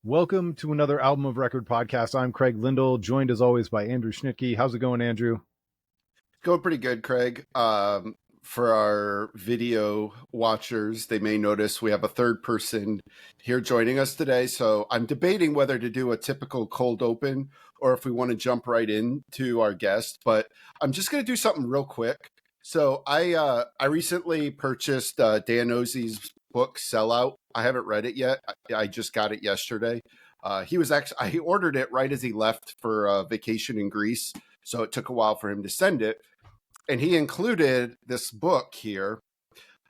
Welcome to another Album of Record podcast. I'm Craig Lindell, joined as always by Andrew Schnitke. How's it going, Andrew? Going pretty good, Craig. For our video watchers, they may notice we have a third person here joining us today. So I'm debating whether to do a typical cold open or if we want to jump right into our guest. But I'm just going to do something real quick. So I recently purchased Dan Ozzi's book, Sellout. I haven't read it yet. I just got it yesterday. I ordered it right as he left for a vacation in Greece. So it took a while for him to send it. And he included this book here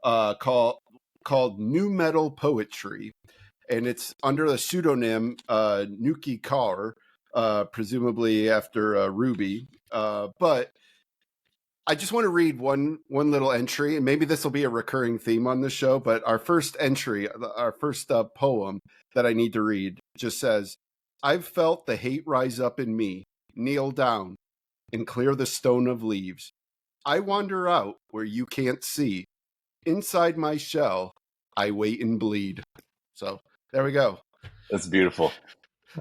called New Metal Poetry. And it's under the pseudonym Nuki Kaur, presumably after Ruby. But I just want to read one little entry, and maybe this will be a recurring theme on the show. But our first entry, our first poem that I need to read just says, "I've felt the hate rise up in me, kneel down and clear the stone of leaves. I wander out where you can't see. Inside my shell, I wait and bleed." So there we go. That's beautiful.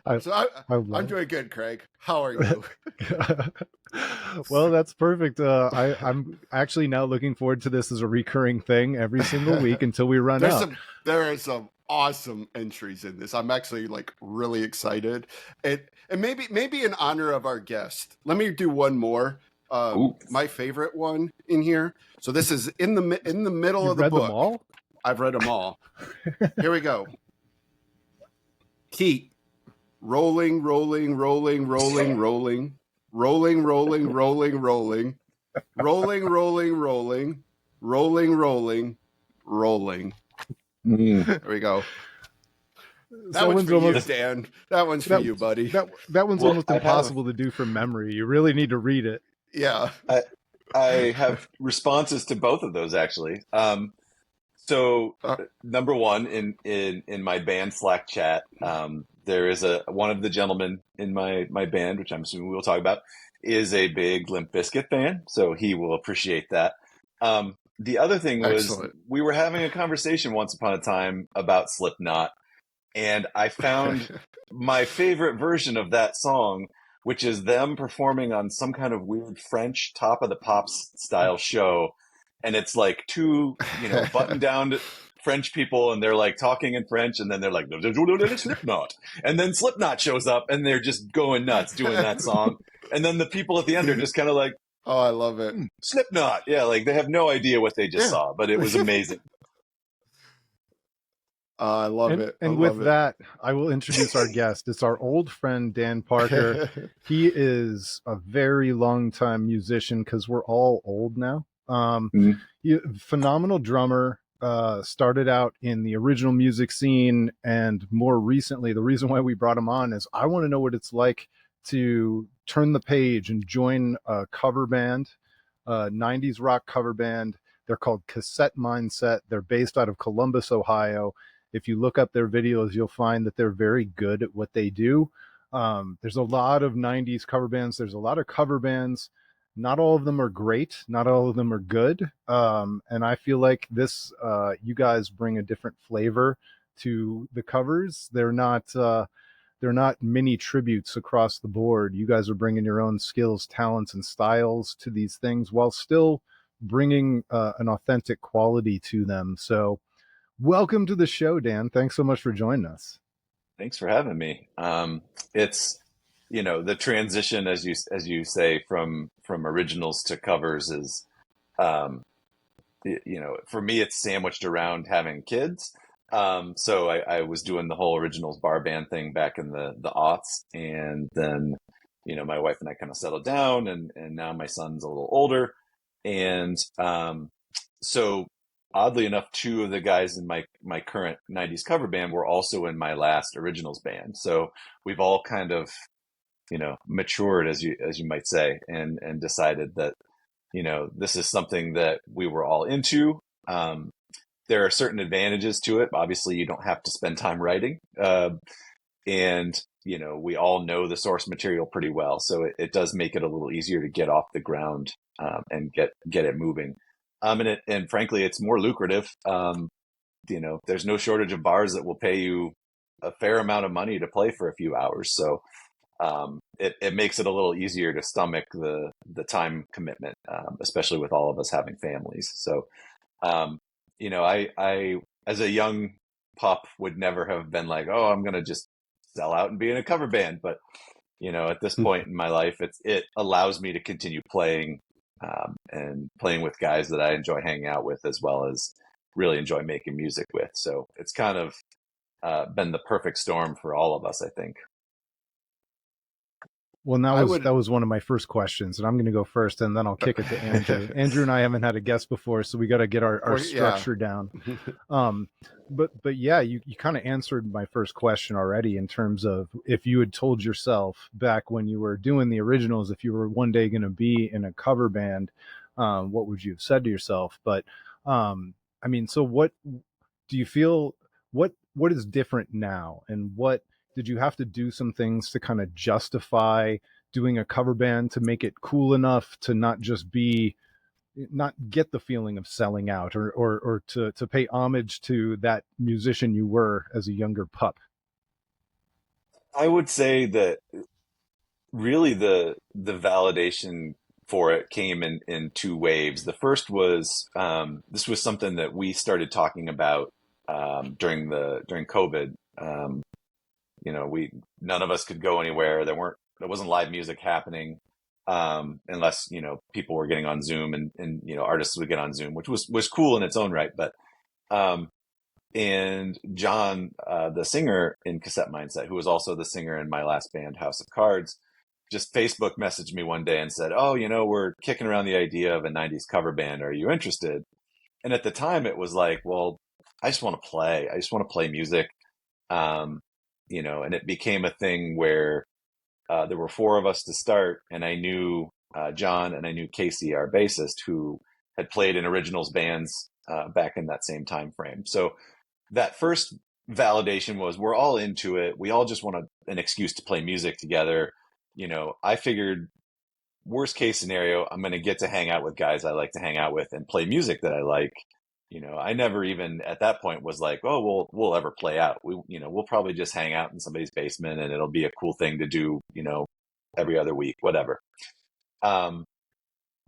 I'm doing good, Craig. How are you? Well, that's perfect. I'm actually now looking forward to this as a recurring thing every single week until we run out. There are some awesome entries in this. I'm actually really excited. And maybe in honor of our guest, let me do one more. My favorite one in here. So this is in the middle of the book. Read them all? I've read them all. Here we go. Heat. Rolling, rolling, rolling, rolling, rolling, rolling, rolling, rolling, rolling, rolling, rolling, rolling, rolling, rolling, rolling. There we go. That one's for you, Dan. That one's for you, buddy. That one's almost impossible to do from memory. You really need to read it. Yeah. I have responses to both of those, actually. So number one, in my band Slack chat, there is one of the gentlemen in my band, which I'm assuming we'll talk about, is a big Limp Bizkit fan, so he will appreciate that. The other thing was Excellent. We were having a conversation once upon a time about Slipknot, and I found my favorite version of that song, which is them performing on some kind of weird French Top of the Pops style show. And it's like two, button down French people, and they're like talking in French, and then they're like, Slipknot. And then Slipknot shows up, and they're just going nuts doing that song. And then the people at the end are just kind of like, oh, I love it. Slipknot. Yeah, like they have no idea what they just saw, but it was amazing. I love it. And with that, I will introduce our guest. It's our old friend, Dan Parker. He is a very long-time musician because we're all old now. Phenomenal drummer, started out in the original music scene, and more recently, the reason why we brought him on is I want to know what it's like to turn the page and join a cover band, 90s rock cover band. They're called Cassette Mindset. They're based out of Columbus, Ohio. If you look up their videos, you'll find that they're very good at what they do. There's a lot of 90s cover bands. There's a lot of cover bands. Not all of them are great. Not all of them are good. And I feel like this, you guys bring a different flavor to the covers. They're not mini tributes across the board. You guys are bringing your own skills, talents, and styles to these things while still bringing an authentic quality to them. So welcome to the show, Dan. Thanks so much for joining us. Thanks for having me. It's, the transition, as you say, from originals to covers is, for me, it's sandwiched around having kids. So I was doing the whole originals bar band thing back in the aughts. And then, my wife and I kind of settled down, and now my son's a little older. And so oddly enough, two of the guys in my current 90s cover band were also in my last originals band. So we've all kind of, matured, as you might say, and decided that, this is something that we were all into. There are certain advantages to it. Obviously, you don't have to spend time writing. And, we all know the source material pretty well. So it does make it a little easier to get off the ground and get it moving. And frankly, it's more lucrative. There's no shortage of bars that will pay you a fair amount of money to play for a few hours. So it makes it a little easier to stomach the time commitment, especially with all of us having families. So um, I as a young pup would never have been like, oh, I'm gonna just sell out and be in a cover band. But at this point in my life, it allows me to continue playing, and playing with guys that I enjoy hanging out with, as well as really enjoy making music with. So it's kind of been the perfect storm for all of us, I think. Well, that was one of my first questions, and I'm going to go first, and then I'll kick it to Andrew. Andrew and I haven't had a guest before, so we got to get our structure down. But yeah, you kind of answered my first question already in terms of if you had told yourself back when you were doing the originals, if you were one day going to be in a cover band, what would you have said to yourself? But I mean, so what do you feel? What is different now, and what did you have to do some things to kind of justify doing a cover band to make it cool enough to not get the feeling of selling out, or to pay homage to that musician you were as a younger pup? I would say that really the validation for it came in two waves. The first was this was something that we started talking about during COVID. We none of us could go anywhere. There wasn't live music happening, unless people were getting on Zoom, and artists would get on Zoom, which was cool in its own right. But and John, the singer in Cassette Mindset, who was also the singer in my last band, House of Cards, just Facebook messaged me one day and said, "Oh, we're kicking around the idea of a '90s cover band. Are you interested?" And at the time, it was like, well, I just want to play. I just want to play music. And it became a thing where there were four of us to start, and I knew John, and I knew Casey, our bassist, who had played in originals bands back in that same time frame. So that first validation was we're all into it. We all just want an excuse to play music together. I figured worst case scenario, I'm going to get to hang out with guys I like to hang out with and play music that I like. I never even at that point was like, oh, we'll ever play out. We'll probably just hang out in somebody's basement, and it'll be a cool thing to do, every other week, whatever. And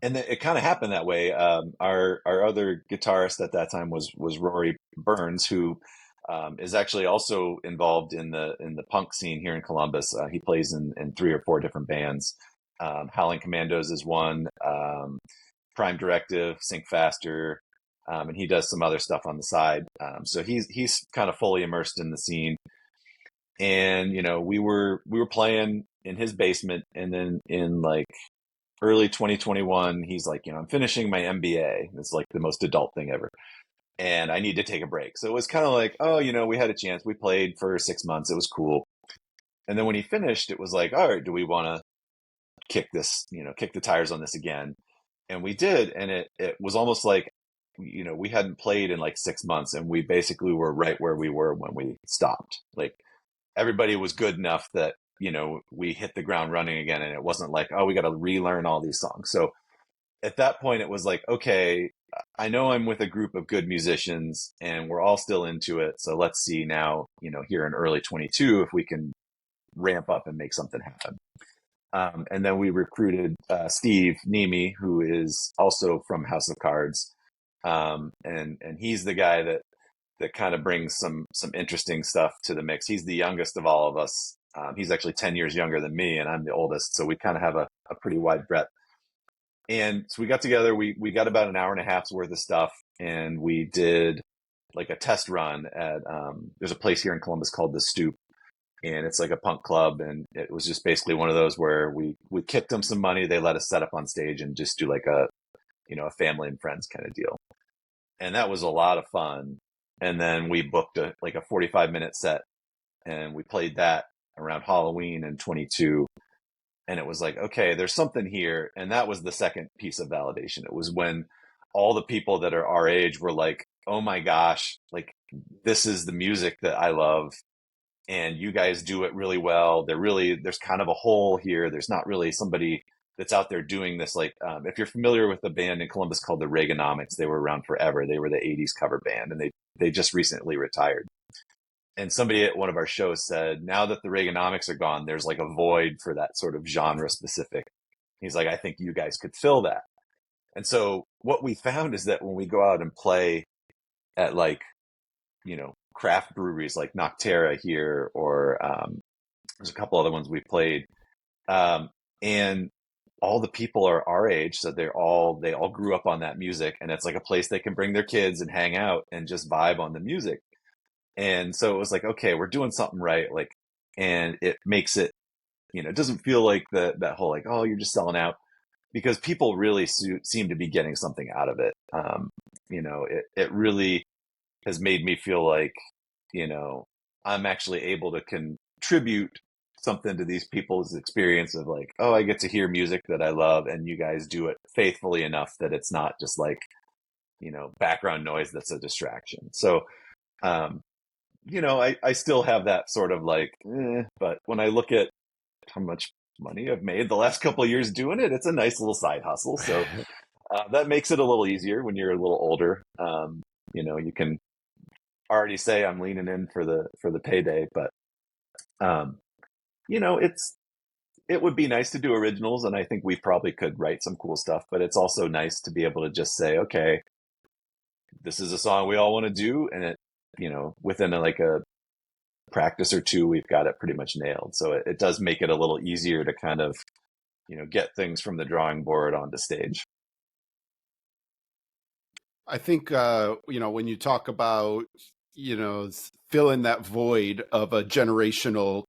then it kind of happened that way. Our other guitarist at that time was Rory Burns, who is actually also involved in the punk scene here in Columbus. He plays in 3 or 4 different bands. Howling Commandos is one. Prime Directive, Sync Faster. And he does some other stuff on the side. So he's kind of fully immersed in the scene. And we were playing in his basement, and then in like early 2021, he's like, I'm finishing my MBA. It's like the most adult thing ever, and I need to take a break. So it was kind of like, oh, we had a chance. We played for 6 months. It was cool. And then when he finished, it was like, all right, do we want to kick the tires on this again? And we did, and it was almost like, we hadn't played in like 6 months, and we basically were right where we were when we stopped. Like everybody was good enough that, we hit the ground running again, and it wasn't like, oh, we got to relearn all these songs. So at that point it was like, okay, I know I'm with a group of good musicians and we're all still into it. So let's see now, here in early 22, if we can ramp up and make something happen. And then we recruited Steve Nemi, who is also from House of Cards. And he's the guy that kind of brings some interesting stuff to the mix. He's the youngest of all of us. He's actually 10 years younger than me, and I'm the oldest. So we kind of have a pretty wide breadth. And so we got together, we got about an hour and a half's worth of stuff, and we did like a test run at, there's a place here in Columbus called The Stoop, and it's like a punk club. And it was just basically one of those where we kicked them some money. They let us set up on stage and just do like a family and friends kind of deal. And that was a lot of fun. And then we booked a 45-minute set, and we played that around Halloween in 22. And it was like, okay, there's something here. And that was the second piece of validation. It was when all the people that are our age were like, oh my gosh, like this is the music that I love, and you guys do it really well. There's kind of a hole here. There's not really somebody that's out there doing this. Like, if you're familiar with the band in Columbus called the Reaganomics, they were around forever. They were the 80s cover band, and they just recently retired. and somebody at one of our shows said, now that the Reaganomics are gone, there's like a void for that sort of genre specific. He's like, I think you guys could fill that. And so what we found is that when we go out and play at like, craft breweries like Noctera here, or there's a couple other ones we played, and all the people are our age, so they all grew up on that music, and it's like a place they can bring their kids and hang out and just vibe on the music. And so it was like, okay, we're doing something right, like, and it makes it, it doesn't feel like that whole like, oh, you're just selling out, because people really seem to be getting something out of it. It really has made me feel like, I'm actually able to contribute something to these people's experience of like, oh, I get to hear music that I love, and you guys do it faithfully enough that it's not just like, background noise that's a distraction. So, I still have that sort of like, but when I look at how much money I've made the last couple of years doing it, it's a nice little side hustle. So that makes it a little easier when you're a little older. You can already say I'm leaning in for the payday, but it would be nice to do originals, and I think we probably could write some cool stuff, but it's also nice to be able to just say, okay, this is a song we all want to do, and it, within like a practice or two, we've got it pretty much nailed. So it does make it a little easier to kind of, get things from the drawing board onto stage. I think, when you talk about, filling that void of a generational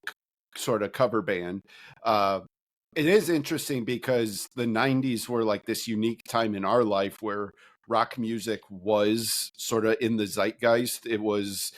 sort of cover band, it is interesting because the 90s were like this unique time in our life where rock music was sort of in the zeitgeist. It was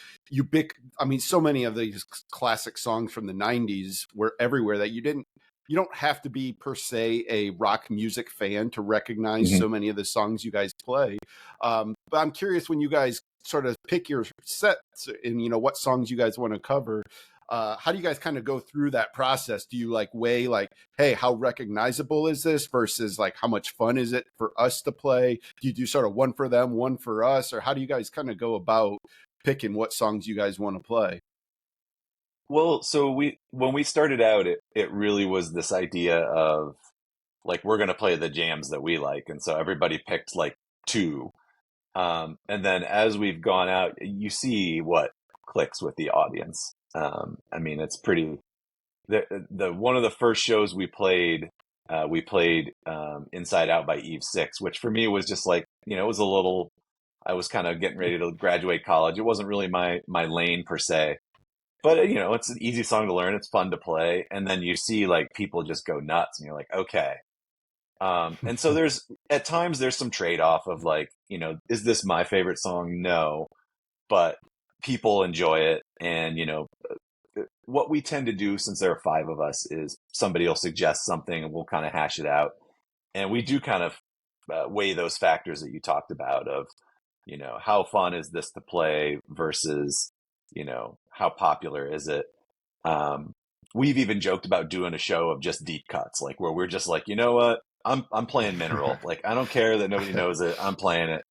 so many of these classic songs from the 90s were everywhere that you don't have to be per se a rock music fan to recognize so many of the songs you guys play. But I'm curious, when you guys sort of pick your sets and what songs you guys want to cover, how do you guys kind of go through that process? Do you like weigh like, hey, how recognizable is this versus like how much fun is it for us to play? Do you do sort of one for them, one for us, or how do you guys kind of go about picking what songs you guys want to play? Well, so when we started out, it really was this idea of like, we're going to play the jams that we like. And so everybody picked like two. And then as we've gone out, you see what clicks with the audience. It's pretty, the one of the first shows we played Inside Out by Eve 6, which for me was just like, it was a little, I was kind of getting ready to graduate college. It wasn't really my lane per se, but it's an easy song to learn. It's fun to play. And then you see like people just go nuts and you're like, okay. And so at times there's some trade-off of like, is this my favorite song? No, but people enjoy it. And, what we tend to do, since there are five of us, is somebody will suggest something and we'll kind of hash it out. And we do kind of weigh those factors that you talked about of, how fun is this to play versus, how popular is it? We've even joked about doing a show of just deep cuts, like where we're just like, you know what? I'm playing Mineral. Like, I don't care that nobody knows it. I'm playing it,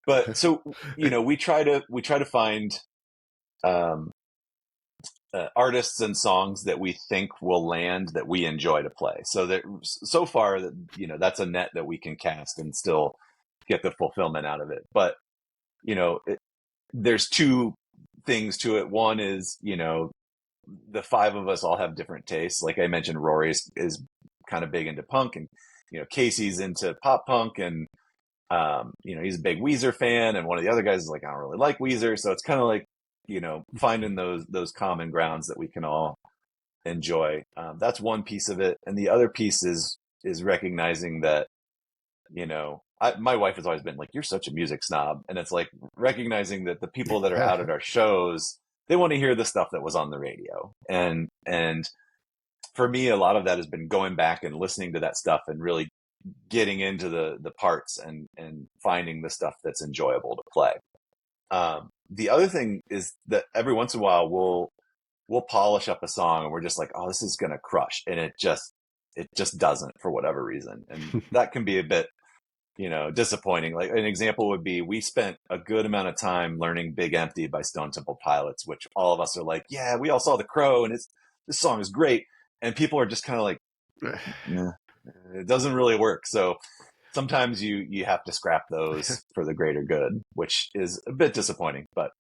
but so, we try to find, artists and songs that we think will land, that we enjoy to play. So that so far that, that's a net that we can cast and still get the fulfillment out of it. But, there's two things to it. One is, the five of us all have different tastes. Like I mentioned, Rory is kind of big into punk, and, Casey's into pop punk, and, he's a big Weezer fan. And one of the other guys is like, I don't really like Weezer. So it's kind of like, finding those common grounds that we can all enjoy. That's one piece of it. And the other piece is recognizing that, my wife has always been like, you're such a music snob. And it's like recognizing that the people that are out at our shows, they want to hear the stuff that was on the radio. And for me, a lot of that has been going back and listening to that stuff and really getting into the parts and finding the stuff that's enjoyable to play. The other thing is that every once in a while we'll polish up a song and we're just like, oh, this is going to crush. And it just doesn't, for whatever reason. And that can be a bit disappointing. Like an example would be we spent a good amount of time learning Big Empty by Stone Temple Pilots, which all of us are like, yeah, we all saw The Crow and this song is great. And people are just kind of like, nah, it doesn't really work. So sometimes you have to scrap those for the greater good, which is a bit disappointing. But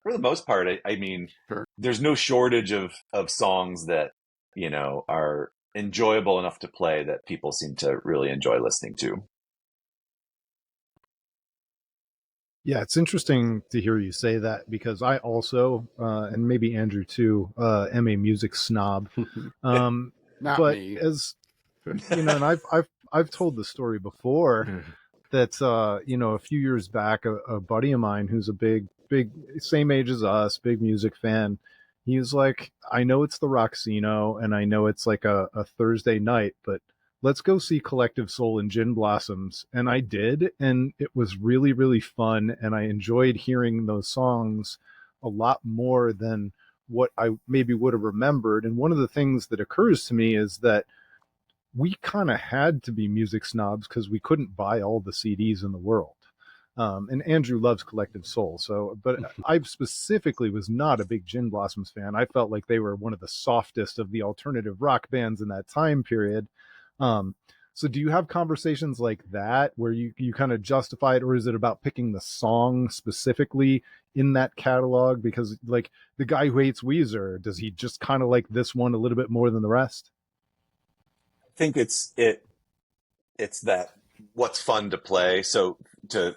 for the most part, I mean, Sure. there's no shortage of songs that, are enjoyable enough to play that people seem to really enjoy listening to. Yeah, it's interesting to hear you say that because I also, and maybe Andrew too, am a music snob. Not But me. as and I've told the story before that a few years back, a buddy of mine who's a big same age as us, big music fan. He was like, I know it's the Roxino and I know it's like a Thursday night, but let's go see Collective Soul and Gin Blossoms. And I did, and it was really, really fun. And I enjoyed hearing those songs a lot more than what I maybe would have remembered. And one of the things that occurs to me is that we kind of had to be music snobs because we couldn't buy all the CDs in the world. And Andrew loves Collective Soul, but I specifically was not a big Gin Blossoms fan. I felt like they were one of the softest of the alternative rock bands in that time period. So do you have conversations like that where you kind of justify it, or is it about picking the song specifically in that catalog? Because like the guy who hates Weezer, does he just kind of like this one a little bit more than the rest? I think it's that what's fun to play. So to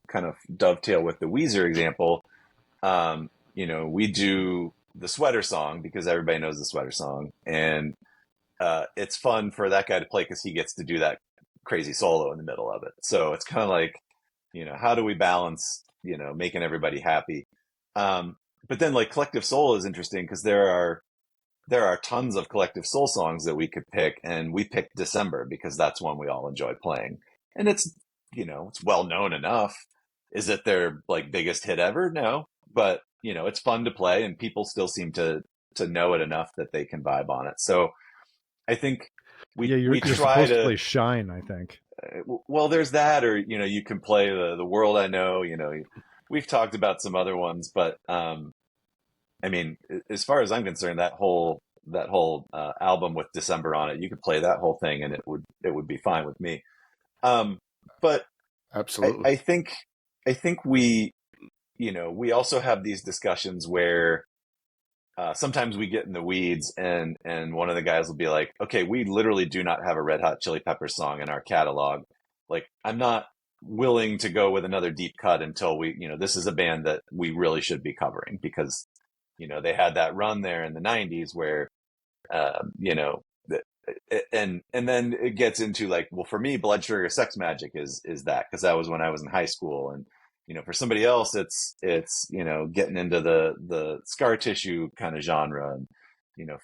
kind of dovetail with the Weezer example, we do the Sweater Song because everybody knows the Sweater Song, and it's fun for that guy to play because he gets to do that crazy solo in the middle of it. So it's kind of like, how do we balance, making everybody happy? But then like Collective Soul is interesting because there are tons of Collective Soul songs that we could pick, and we picked December because that's one we all enjoy playing. And it's well known enough. Is it their like biggest hit ever? No, but it's fun to play, and people still seem to know it enough that they can vibe on it. So I think Yeah, we you're try supposed to to. play Shine, I think. Well, there's that, or you can play the World I Know. We've talked about some other ones, but I mean, as far as I'm concerned, that whole album with December on it, you could play that whole thing, and it would be fine with me. But Absolutely. I think we also have these discussions where sometimes we get in the weeds, and one of the guys will be like, "Okay, we literally do not have a Red Hot Chili Peppers song in our catalog. Like, I'm not willing to go with another deep cut until this is a band that we really should be covering because." They had that run there in the 90s where, you know, and then it gets into like, well, for me, Blood Sugar Sex Magic is that because that was when I was in high school, and for somebody else, it's getting into the scar tissue kind of genre, and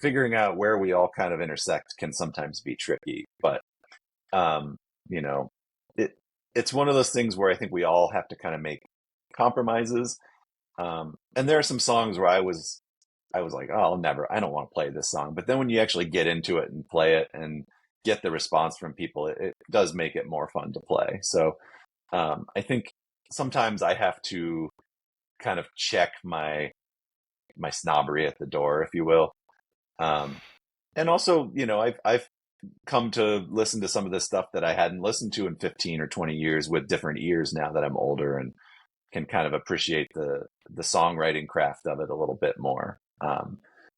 figuring out where we all kind of intersect can sometimes be tricky, but um, you know, it's one of those things where I think we all have to kind of make compromises. And there are some songs where I was like, oh, I don't want to play this song. But then when you actually get into it and play it and get the response from people, it does make it more fun to play. So I think sometimes I have to kind of check my snobbery at the door, if you will. And also, I've come to listen to some of this stuff that I hadn't listened to in 15 or 20 years with different ears now that I'm older and can kind of appreciate the songwriting craft of it a little bit more.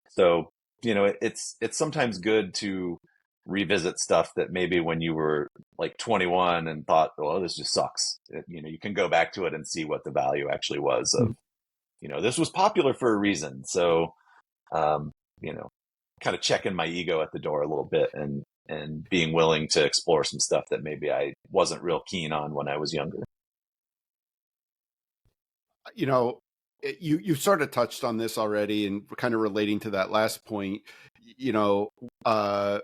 So it's sometimes good to revisit stuff that maybe when you were like 21 and thought, oh, this just sucks. You can go back to it and see what the value actually was of, this was popular for a reason. So, um, you know, kind of checking my ego at the door a little bit and being willing to explore some stuff that maybe I wasn't real keen on when I was younger. you know you sort of touched on this already, and kind of relating to that last point. you know uh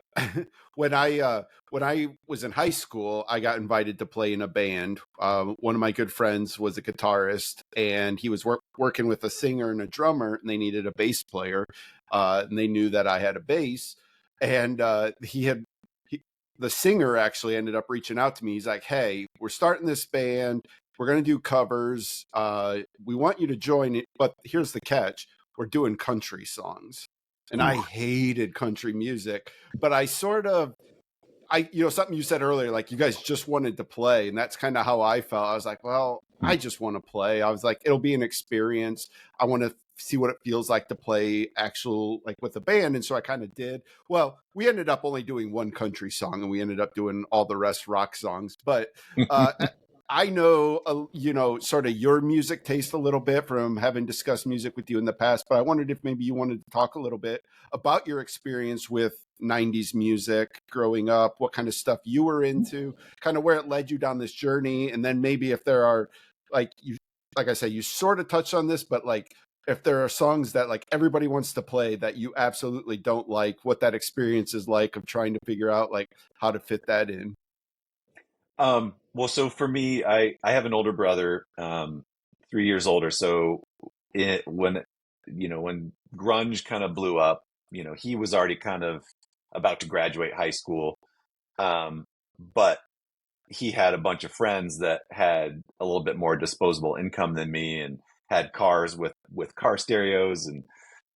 when I was in high school, I got invited to play in a band. One of my good friends was a guitarist, and he was working with a singer and a drummer, and they needed a bass player, and they knew that I had a bass, and he the singer actually ended up reaching out to me. He's like, "Hey, we're starting this band. We're going to do covers. We want you to join it, but here's the catch: we're doing country songs." And I hated country music, but something you said earlier, like you guys just wanted to play, and that's kind of how I felt. I was like, well, I just want to play. I was like, it'll be an experience. I want to see what it feels like to play like with a band. And so I kind of did. Well, we ended up only doing one country song, and we ended up doing all the rest rock songs. But I know, sort of your music taste a little bit from having discussed music with you in the past, but I wondered if maybe you wanted to talk a little bit about your experience with 90s music growing up, what kind of stuff you were into, kind of where it led you down this journey. And then maybe if there are, like I say, you sort of touched on this, but like, if there are songs that like everybody wants to play that you absolutely don't like, what that experience is like of trying to figure out like how to fit that in. Well, so for me, I have an older brother, 3 years older. So when grunge kind of blew up, he was already kind of about to graduate high school. But he had a bunch of friends that had a little bit more disposable income than me and had cars with car stereos.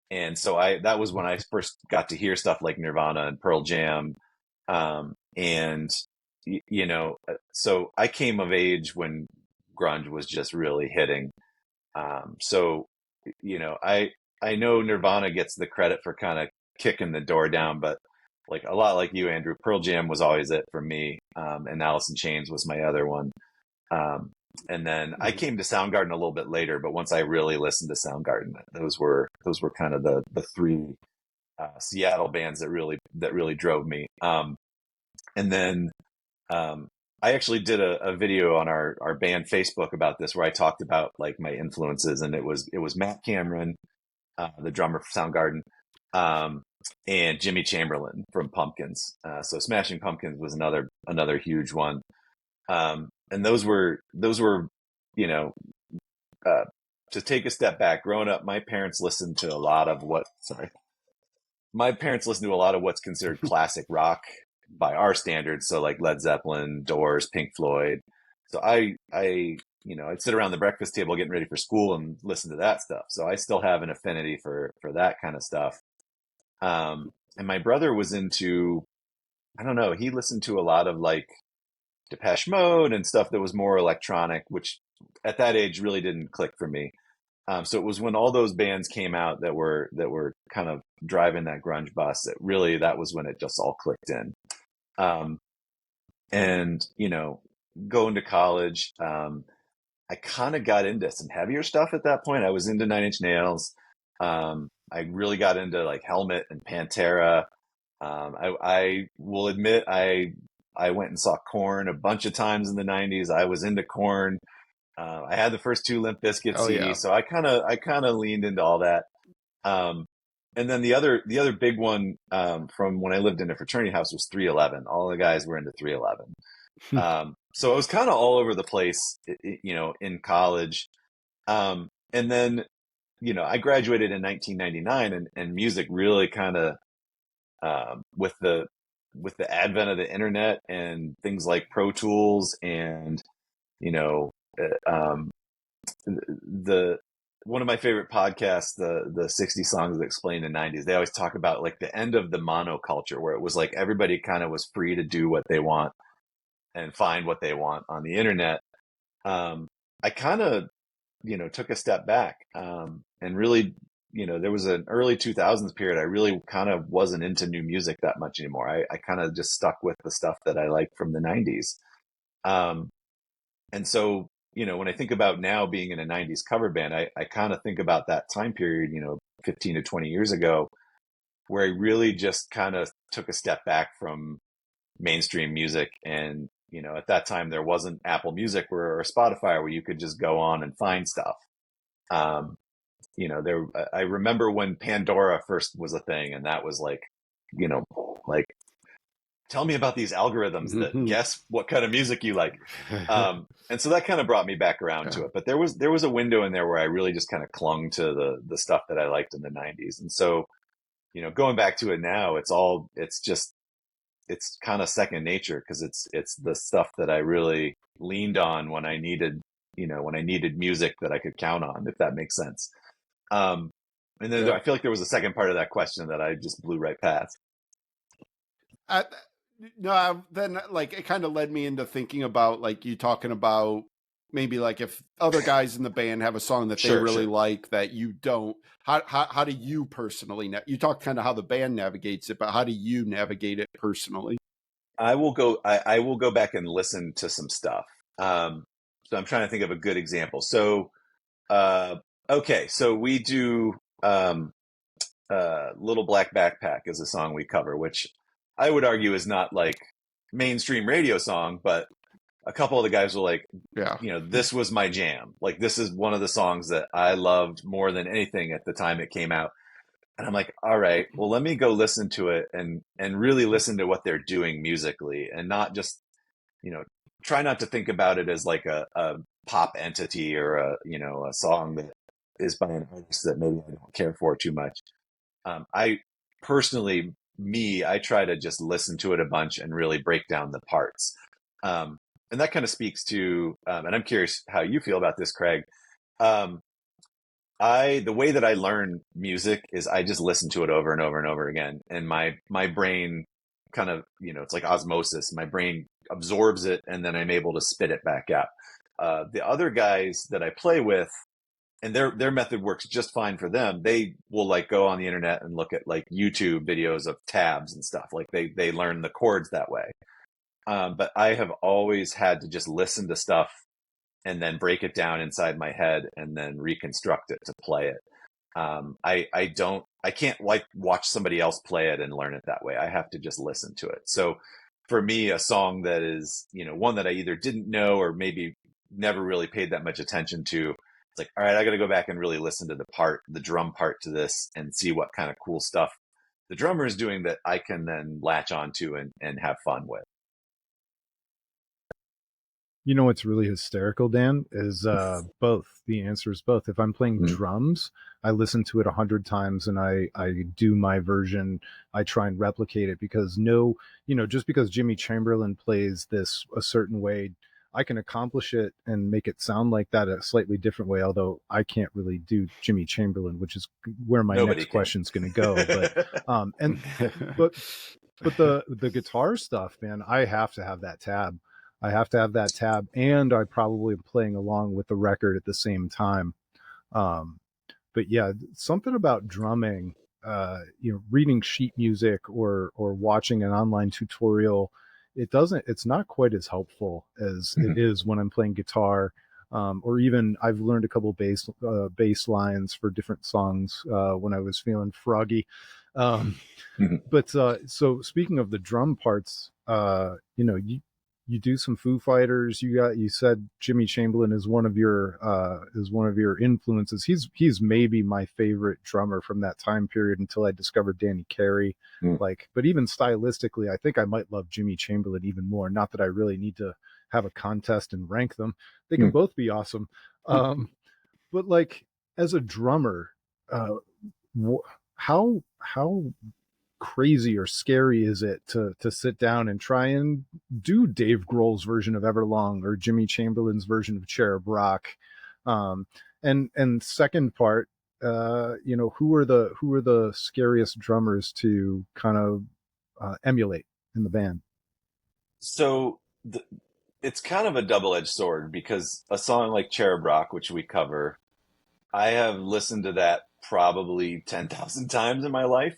And so that was when I first got to hear stuff like Nirvana and Pearl Jam. And so I came of age when grunge was just really hitting. So, I know Nirvana gets the credit for kind of kicking the door down, but like a lot like you, Andrew, Pearl Jam was always it for me. And Alice in Chains was my other one. And then I came to Soundgarden a little bit later, but once I really listened to Soundgarden, those were kind of the three Seattle bands that really drove me. And then I actually did a video on our band Facebook about this, where I talked about like my influences, and it was Matt Cameron, the drummer for Soundgarden, and Jimmy Chamberlain from Pumpkins. So Smashing Pumpkins was another huge one. And those were to take a step back. Growing up, my parents listened to a lot of what's considered classic rock by our standards. So like Led Zeppelin, Doors, Pink Floyd. So I'd sit around the breakfast table getting ready for school and listen to that stuff. So I still have an affinity for that kind of stuff. And my brother was into, I don't know, he listened to a lot of like Depeche Mode and stuff that was more electronic, which at that age really didn't click for me. So it was when all those bands came out that were kind of driving that grunge bus, that was when it just all clicked in. And going to college, I kind of got into some heavier stuff at that point. I was into Nine Inch Nails. I really got into like Helmet and Pantera. I will admit I went and saw Korn a bunch of times in the 90s. I was into Korn. I had the first two Limp Bizkit CDs, yeah. So I kind of leaned into all that. And then the other big one from when I lived in a fraternity house was 311. All the guys were into 311. So it was kind of all over the place, in college. And then, I graduated in 1999, and music really kind of, with the advent of the internet and things like Pro Tools and, one of my favorite podcasts, the 60 songs that explain the 90s, they always talk about like the end of the monoculture, where it was like everybody kind of was free to do what they want and find what they want on the internet. I kind of, took a step back, and really, there was an early 2000s period. I really kind of wasn't into new music that much anymore. I kind of just stuck with the stuff that I liked from the 90s. And so, when I think about now being in a 90s cover band, I kind of think about that time period, 15 to 20 years ago, where I really just kind of took a step back from mainstream music. And, at that time there wasn't Apple Music or Spotify where you could just go on and find stuff. I remember when Pandora first was a thing, and that was like, tell me about these algorithms that guess what kind of music you like. And so that kind of brought me back around to it. But there was a window in there where I really just kind of clung to the stuff that I liked in the 90s. And so, going back to it now, it's it's kind of second nature because it's the stuff that I really leaned on when I needed, when I needed music that I could count on, if that makes sense. Um, and then Yeah. I feel like there was a second part of that question that I just blew right past. I, no, then like it kind of led me into thinking about like you talking about maybe like if other guys in the band have a song that they Sure, really sure. like that you don't. How do you personally? You talk kind of how the band navigates it, but how do you navigate it personally? I will go back and listen to some stuff. So I'm trying to think of a good example. So, uh, okay, so we do um, Little Black Backpack is a song we cover, which I would argue is not like mainstream radio song, but a couple of the guys were like, Yeah. this was my jam. Like, this is one of the songs that I loved more than anything at the time it came out. And I'm like, all right, well, let me go listen to it and really listen to what they're doing musically, and not just, try not to think about it as like a pop entity or a song that is by an artist that maybe I don't care for too much. I personally, I try to just listen to it a bunch and really break down the parts. And that kind of speaks to, and I'm curious how you feel about this, Craig. Um, the way that I learn music is I just listen to it over and over and over again. And my brain kind of, it's like osmosis. My brain absorbs it and then I'm able to spit it back out. The other guys that I play with, and their method works just fine for them. They will like go on the internet and look at like YouTube videos of tabs and stuff. Like they learn the chords that way. But I have always had to just listen to stuff and then break it down inside my head and then reconstruct it to play it. I can't like watch somebody else play it and learn it that way. I have to just listen to it. So for me, a song that is, one that I either didn't know or maybe never really paid that much attention to, it's like, all right, I got to go back and really listen to the drum part to this and see what kind of cool stuff the drummer is doing that I can then latch onto and have fun with. You know what's really hysterical, Dan, is both. The answer is both. If I'm playing Mm. drums, I listen to it 100 times and I do my version. I try and replicate it because just because Jimmy Chamberlain plays this a certain way, I can accomplish it and make it sound like that a slightly different way. Although I can't really do Jimmy Chamberlain, which is where my Nobody next can. question's going to go. But the guitar stuff, man, I have to have that tab. I have to have that tab, and I probably am playing along with the record at the same time. Um, but yeah, something about drumming, reading sheet music or watching an online tutorial, it's not quite as helpful as it is when I'm playing guitar. Or even I've learned a couple bass lines for different songs when I was feeling froggy. But so speaking of the drum parts, you do some Foo Fighters. You said Jimmy Chamberlain is one of your influences. He's maybe my favorite drummer from that time period until I discovered Danny Carey. Mm. But even stylistically, I think I might love Jimmy Chamberlain even more. Not that I really need to have a contest and rank them. They can both be awesome. But like as a drummer, uh, how crazy or scary is it to sit down and try and do Dave Grohl's version of Everlong or Jimmy Chamberlain's version of Cherub Rock? And second part, who are the scariest drummers to kind of emulate in the band? So it's kind of a double-edged sword because a song like Cherub Rock, which we cover, I have listened to that probably 10,000 times in my life.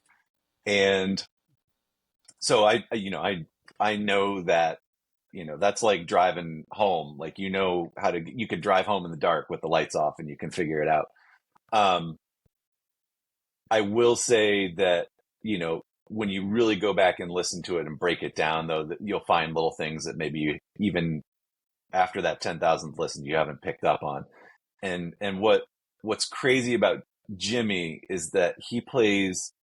And so I know that, that's like driving home. Like, you could drive home in the dark with the lights off and you can figure it out. Um, I will say that, when you really go back and listen to it and break it down, though, that you'll find little things that maybe even after that 10,000th listen, you haven't picked up on. And what's crazy about Jimmy is that he plays,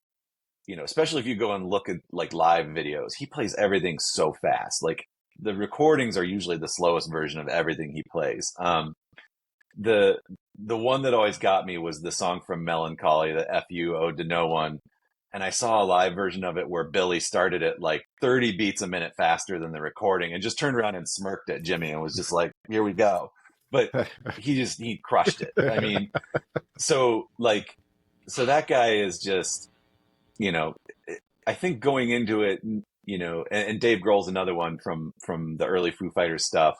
especially if you go and look at like live videos, he plays everything so fast. Like the recordings are usually the slowest version of everything he plays. The one that always got me was the song from Melancholy, the "F You Ode to No One," And I saw a live version of it where Billy started it like 30 beats a minute faster than the recording and just turned around and smirked at Jimmy and was just like, here we go. But he crushed it. I mean, so that guy is just, you know, I think going into it, you know, and Dave Grohl's another one from the early Foo Fighters stuff,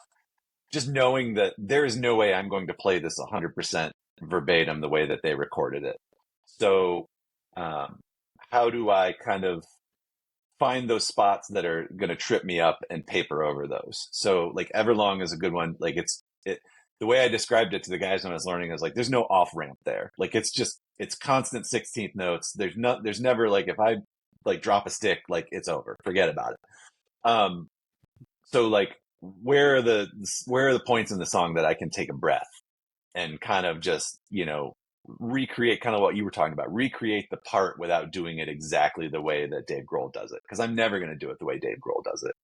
just knowing that there is no way I'm going to play this 100% verbatim the way that they recorded it. So, how do I kind of find those spots that are going to trip me up and paper over those? So like Everlong is a good one. Like the way I described it to the guys when I was learning is like, there's no off ramp there. Like it's constant 16th notes. There's never like, if I like drop a stick, like it's over, forget about it. So like, where are the points in the song that I can take a breath and kind of just, you know, recreate kind of what you were talking about, recreate the part without doing it exactly the way that Dave Grohl does it. Cause I'm never going to do it the way Dave Grohl does it.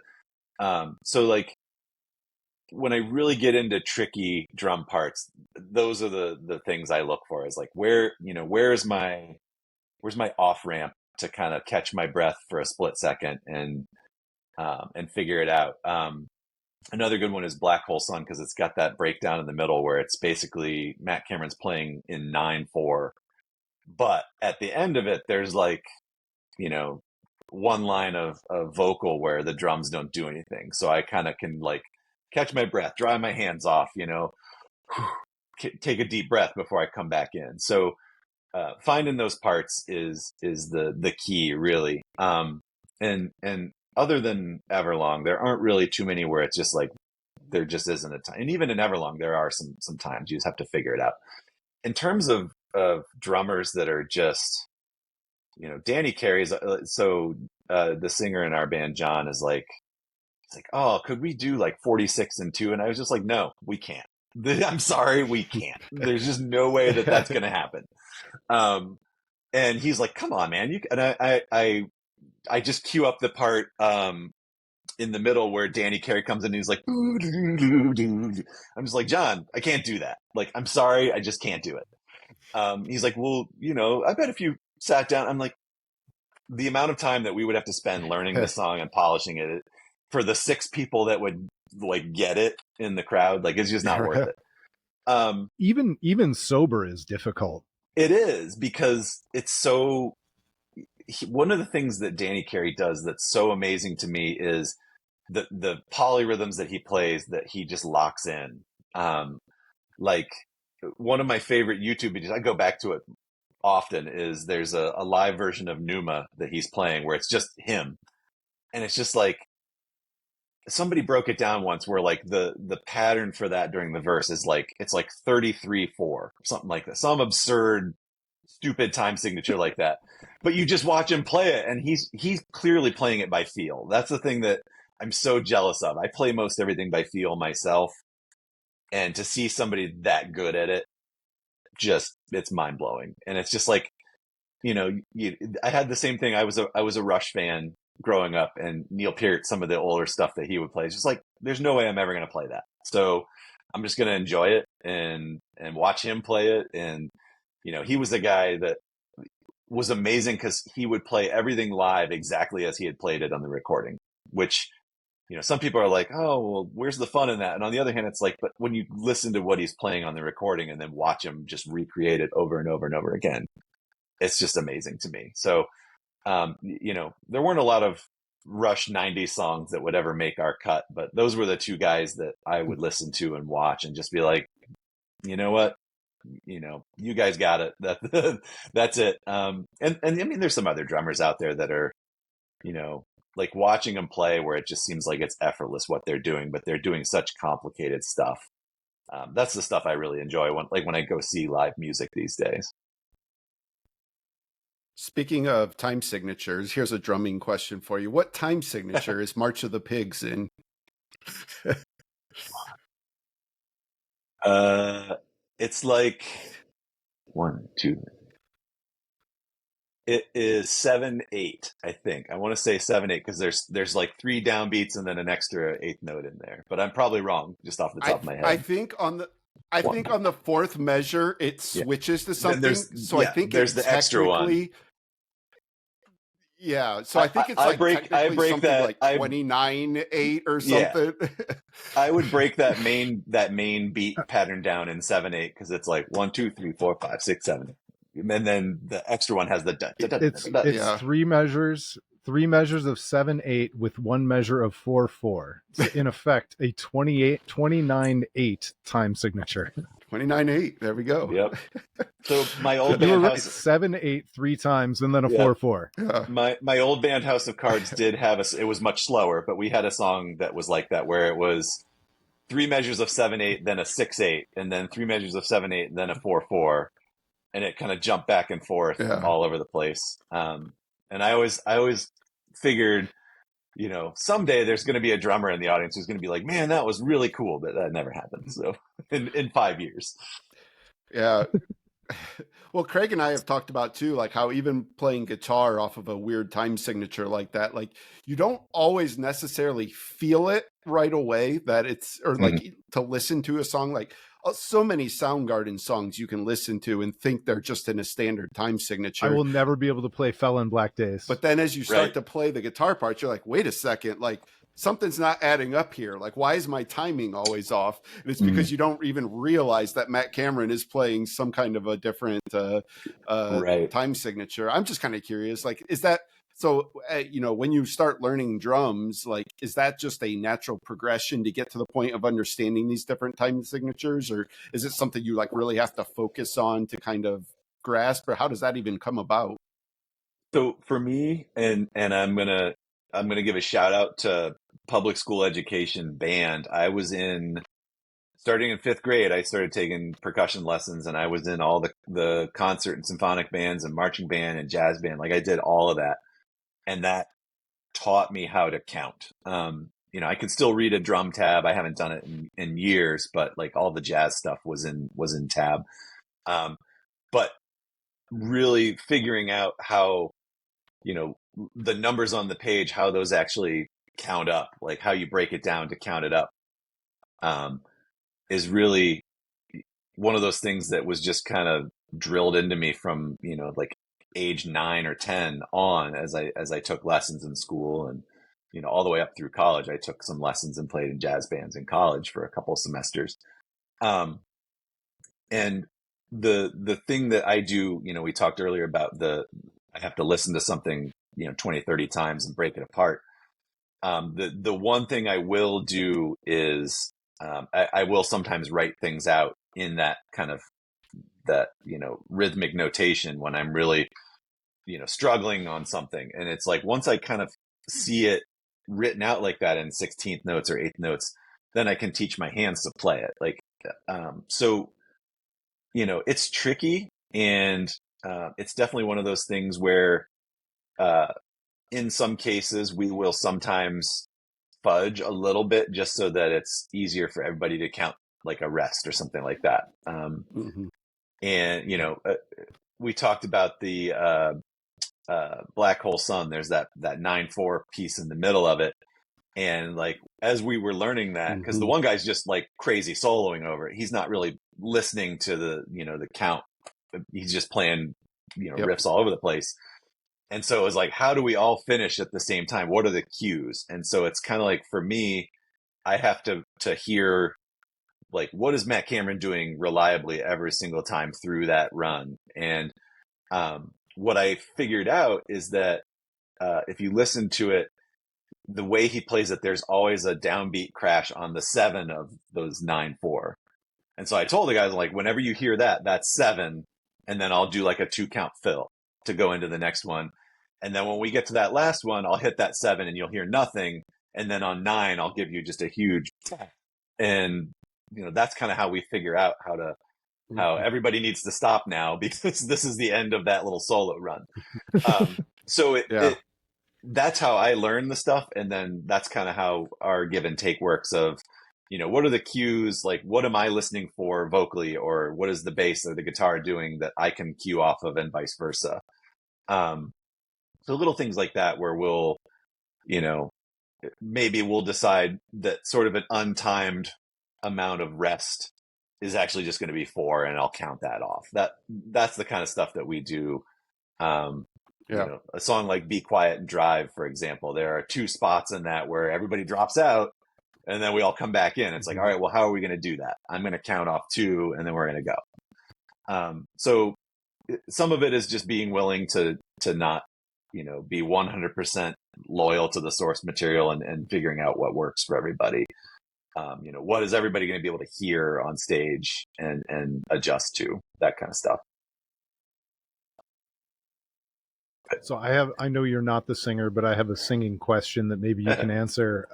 So like when I really get into tricky drum parts, those are the things I look for, is like, where's my off ramp to kind of catch my breath for a split second and figure it out. Another good one is Black Hole Sun, because it's got that breakdown in the middle where it's basically Matt Cameron's playing in 9/4, but at the end of it, there's like, you know, one line of vocal where the drums don't do anything. So I kind of can like catch my breath, dry my hands off, you know, take a deep breath before I come back in. So finding those parts is the key, really. And other than Everlong, there aren't really too many where it's just like, there just isn't a time. And even in Everlong, there are some times you just have to figure it out. In terms of drummers that are just, you know, Danny Carey's, the singer in our band, John, is like, it's like, oh, could we do like 46 and 2? And I was just like, no, we can't. I'm sorry, we can't. There's just no way that that's going to happen. And he's like, come on, man. And I just cue up the part in the middle where Danny Carey comes in and he's like, I'm just like, John, I can't do that. Like, I'm sorry, I just can't do it. He's like, well, you know, I bet if you sat down, I'm like, the amount of time that we would have to spend learning the song and polishing it for the 6 people that would like get it in the crowd, like it's just not worth it. Even sober is difficult. It is, because it's so, one of the things that Danny Carey does that's so amazing to me is the polyrhythms that he plays, that he just locks in. Like one of my favorite YouTube videos, I go back to it often, is there's a live version of Numa that he's playing where it's just him. And it's just like, somebody broke it down once where like the pattern for that during the verse is like, it's like 33/4, something like that, some absurd stupid time signature like that. But you just watch him play it and he's clearly playing it by feel. That's the thing that I'm so jealous of. I play most everything by feel myself, and to see somebody that good at it, just, it's mind blowing. And it's just like, you know, I had the same thing. I was a Rush fan growing up, and Neil Peart, some of the older stuff that he would play, it's just like, there's no way I'm ever going to play that. So I'm just going to enjoy it and watch him play it. And, you know, he was a guy that was amazing because he would play everything live exactly as he had played it on the recording, which, you know, some people are like, oh, well, where's the fun in that? And on the other hand, it's like, but when you listen to what he's playing on the recording and then watch him just recreate it over and over and over again, it's just amazing to me. So, you know, there weren't a lot of Rush 90s songs that would ever make our cut, but those were the 2 guys that I would listen to and watch and just be like, you know what? You know, you guys got it. That's it. And I mean, there's some other drummers out there that are, you know, like watching them play where it just seems like it's effortless what they're doing, but they're doing such complicated stuff. That's the stuff I really enjoy when I go see live music these days. Speaking of time signatures, here's a drumming question for you. What time signature is March of the Pigs in? It's like 1, 2. It is 7/8, I think. I want to say 7/8 because there's like 3 downbeats and then an extra 8th note in there. But I'm probably wrong, just off the top of my head. I think on the 4th measure it switches to something. So I think there's the extra one. Yeah, so I think it's I like break I technically break something that like I 29/8 or yeah something. I would break that main beat pattern down in 7/8 because it's like 1 2 3 4 5 6 7, and then the extra one has the da, da, da, da, da, da. It's Yeah. three measures of 7/8 with one measure of 4/4. So in effect, a 29/8 time signature. 29/8. There we go. Yep. So my So old you were band right, house, 7/8 three times and then a yeah, 4/4. Yeah. my old band House of Cards did have it was much slower, but we had a song that was like that where it was 3 measures of 7/8, then a 6/8, and then 3 measures of 7/8, then a 4/4, and it kind of jumped back and forth Yeah. all over the place. And I always figured, someday there's going to be a drummer in the audience who's going to be like, "Man, that was really cool," but that never happened. So, in 5 years, Yeah. Well, Craig and I have talked about too, like how even playing guitar off of a weird time signature like that, like you don't always necessarily feel it right away that it's, or like to listen to a song, like so many Soundgarden songs you can listen to and think they're just in a standard time I signature. will never be able to play Fell in Black Days. But then as you start right? to play the guitar parts, you're like, wait a second, like something's not adding up here. Like, why is my timing always off? And it's because you don't even realize that Matt Cameron is playing some kind of a different Right. time signature. I'm just kind of curious, like, is that so? When you start learning drums, like, is that just a natural progression to get to the point of understanding these different time signatures, or is it something you like really have to focus on to kind of grasp, or how does that even come about? So for me, and I'm gonna give a shout out to public school education band. I was in starting in 5th grade. I started taking percussion lessons, and I was in all the concert and symphonic bands and marching band and jazz band. Like I did all of that, and that taught me how to count. I could still read a drum tab. I haven't done it in years, but like all the jazz stuff was in tab. But really figuring out how you know the numbers on the page, how those actually count up, like how you break it down to count it up, um, is really one of those things that was just kind of drilled into me from like age 9 or 10 on, as I took lessons in school, and all the way up through college. I took some lessons and played in jazz bands in college for a couple of semesters. Um, and the thing that I do, we talked earlier about I have to listen to something 20, 30 times and break it apart. The one thing I will do is I will sometimes write things out in that kind of that rhythmic notation when I'm really struggling on something. And it's like once I kind of see it written out like that in 16th notes or 8th notes, then I can teach my hands to play it. Like so it's tricky, and it's definitely one of those things where uh, in some cases we will sometimes fudge a little bit just so that it's easier for everybody to count, like a rest or something like that. Mm-hmm. And we talked about the Black Hole Sun. There's that 9/4 piece in the middle of it, and like as we were learning that, because the Mm-hmm. one guy's just like crazy soloing over it, he's not really listening to the count. He's just playing Yep. riffs all over the place. And so it was like, how do we all finish at the same time? What are the cues? And so it's kind of like, for me, I have to hear, like, what is Matt Cameron doing reliably every single time through that run? And what I figured out is that if you listen to it, the way he plays it, there's always a downbeat crash on the 7 of those 9/4. And so I told the guys, like, whenever you hear that, that's 7, and then I'll do like a 2 count fill to go into the next one. And then when we get to that last one, I'll hit that 7 and you'll hear nothing. And then on 9, I'll give you just a huge, and that's kind of how we figure out how Mm-hmm. everybody needs to stop now, because this is the end of that little solo run. So Yeah. that's how I learn the stuff. And then that's kind of how our give and take works of, what are the cues? Like, what am I listening for vocally, or what is the bass or the guitar doing that I can cue off of, and vice versa. So little things like that, where we'll, you know, maybe we'll decide that sort of an untimed amount of rest is actually just going to be 4, and I'll count that off. That's the kind of stuff that we do. Um, Yeah. a song like Be Quiet and Drive, for example, there are two spots in that where everybody drops out and then we all come back in. It's like, all right, well, how are we going to do that? I'm going to count off 2 and then we're going to go. So some of it is just being willing to not, be 100% loyal to the source material and figuring out what works for everybody. What is everybody going to be able to hear on stage and adjust to, that kind of stuff. So I know you're not the singer, but I have a singing question that maybe you can answer.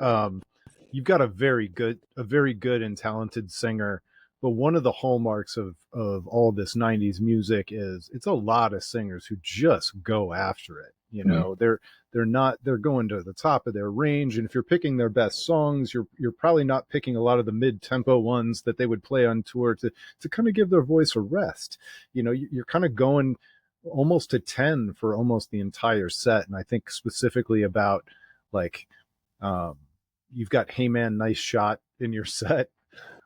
You've got a very good and talented singer, but one of the hallmarks of all this 90s music is it's a lot of singers who just go after it. They're going to the top of their range, and if you're picking their best songs, you're probably not picking a lot of the mid-tempo ones that they would play on tour to kind of give their voice a rest. You're kind of going almost to 10 for almost the entire set. And I think specifically about like, you've got Hey Man, Nice Shot in your set.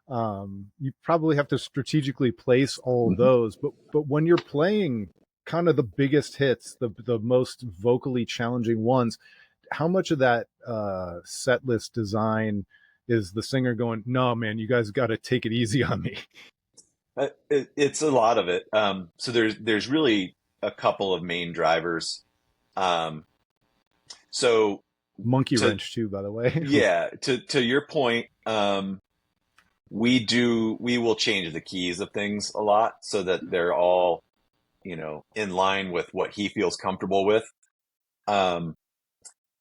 You probably have to strategically place all those, but when you're playing kind of the biggest hits, the most vocally challenging ones, how much of that set list design is the singer going, no, man, you guys got to take it easy on me? It's a lot of it. So there's really a couple of main drivers. So Monkey wrench too, by the way. Yeah. To your point, we will change the keys of things a lot so that they're all, in line with what he feels comfortable with.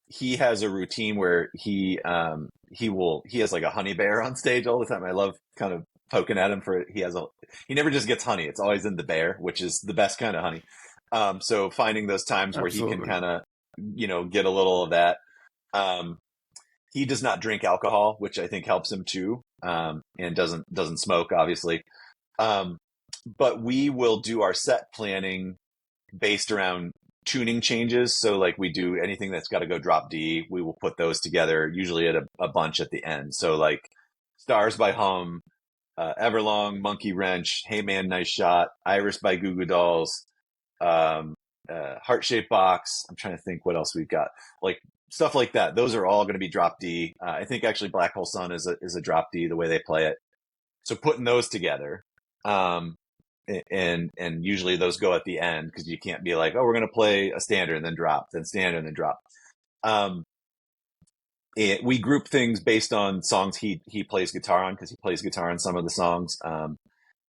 He has a routine where he has like a honey bear on stage all the time. I love kind of poking at him he never just gets honey. It's always in the bear, which is the best kind of honey. So finding those times where Absolutely. he can kind of, get a little of that. He does not drink alcohol, which I think helps him too. And doesn't smoke, obviously. But we will do our set planning based around tuning changes. So like we do anything that's got to go drop D, we will put those together, usually at a bunch at the end. So like Stars by Hum, Everlong, Monkey Wrench, Hey Man, Nice Shot, Iris by Goo Goo Dolls, Heart-Shaped Box. I'm trying to think what else we've got. Like stuff like that. Those are all going to be drop D. I think actually Black Hole Sun is a drop D the way they play it. So putting those together, and usually those go at the end because you can't be like, oh, we're going to play a standard and then drop, then standard and then drop. We group things based on songs he plays guitar on because he plays guitar on some of the songs.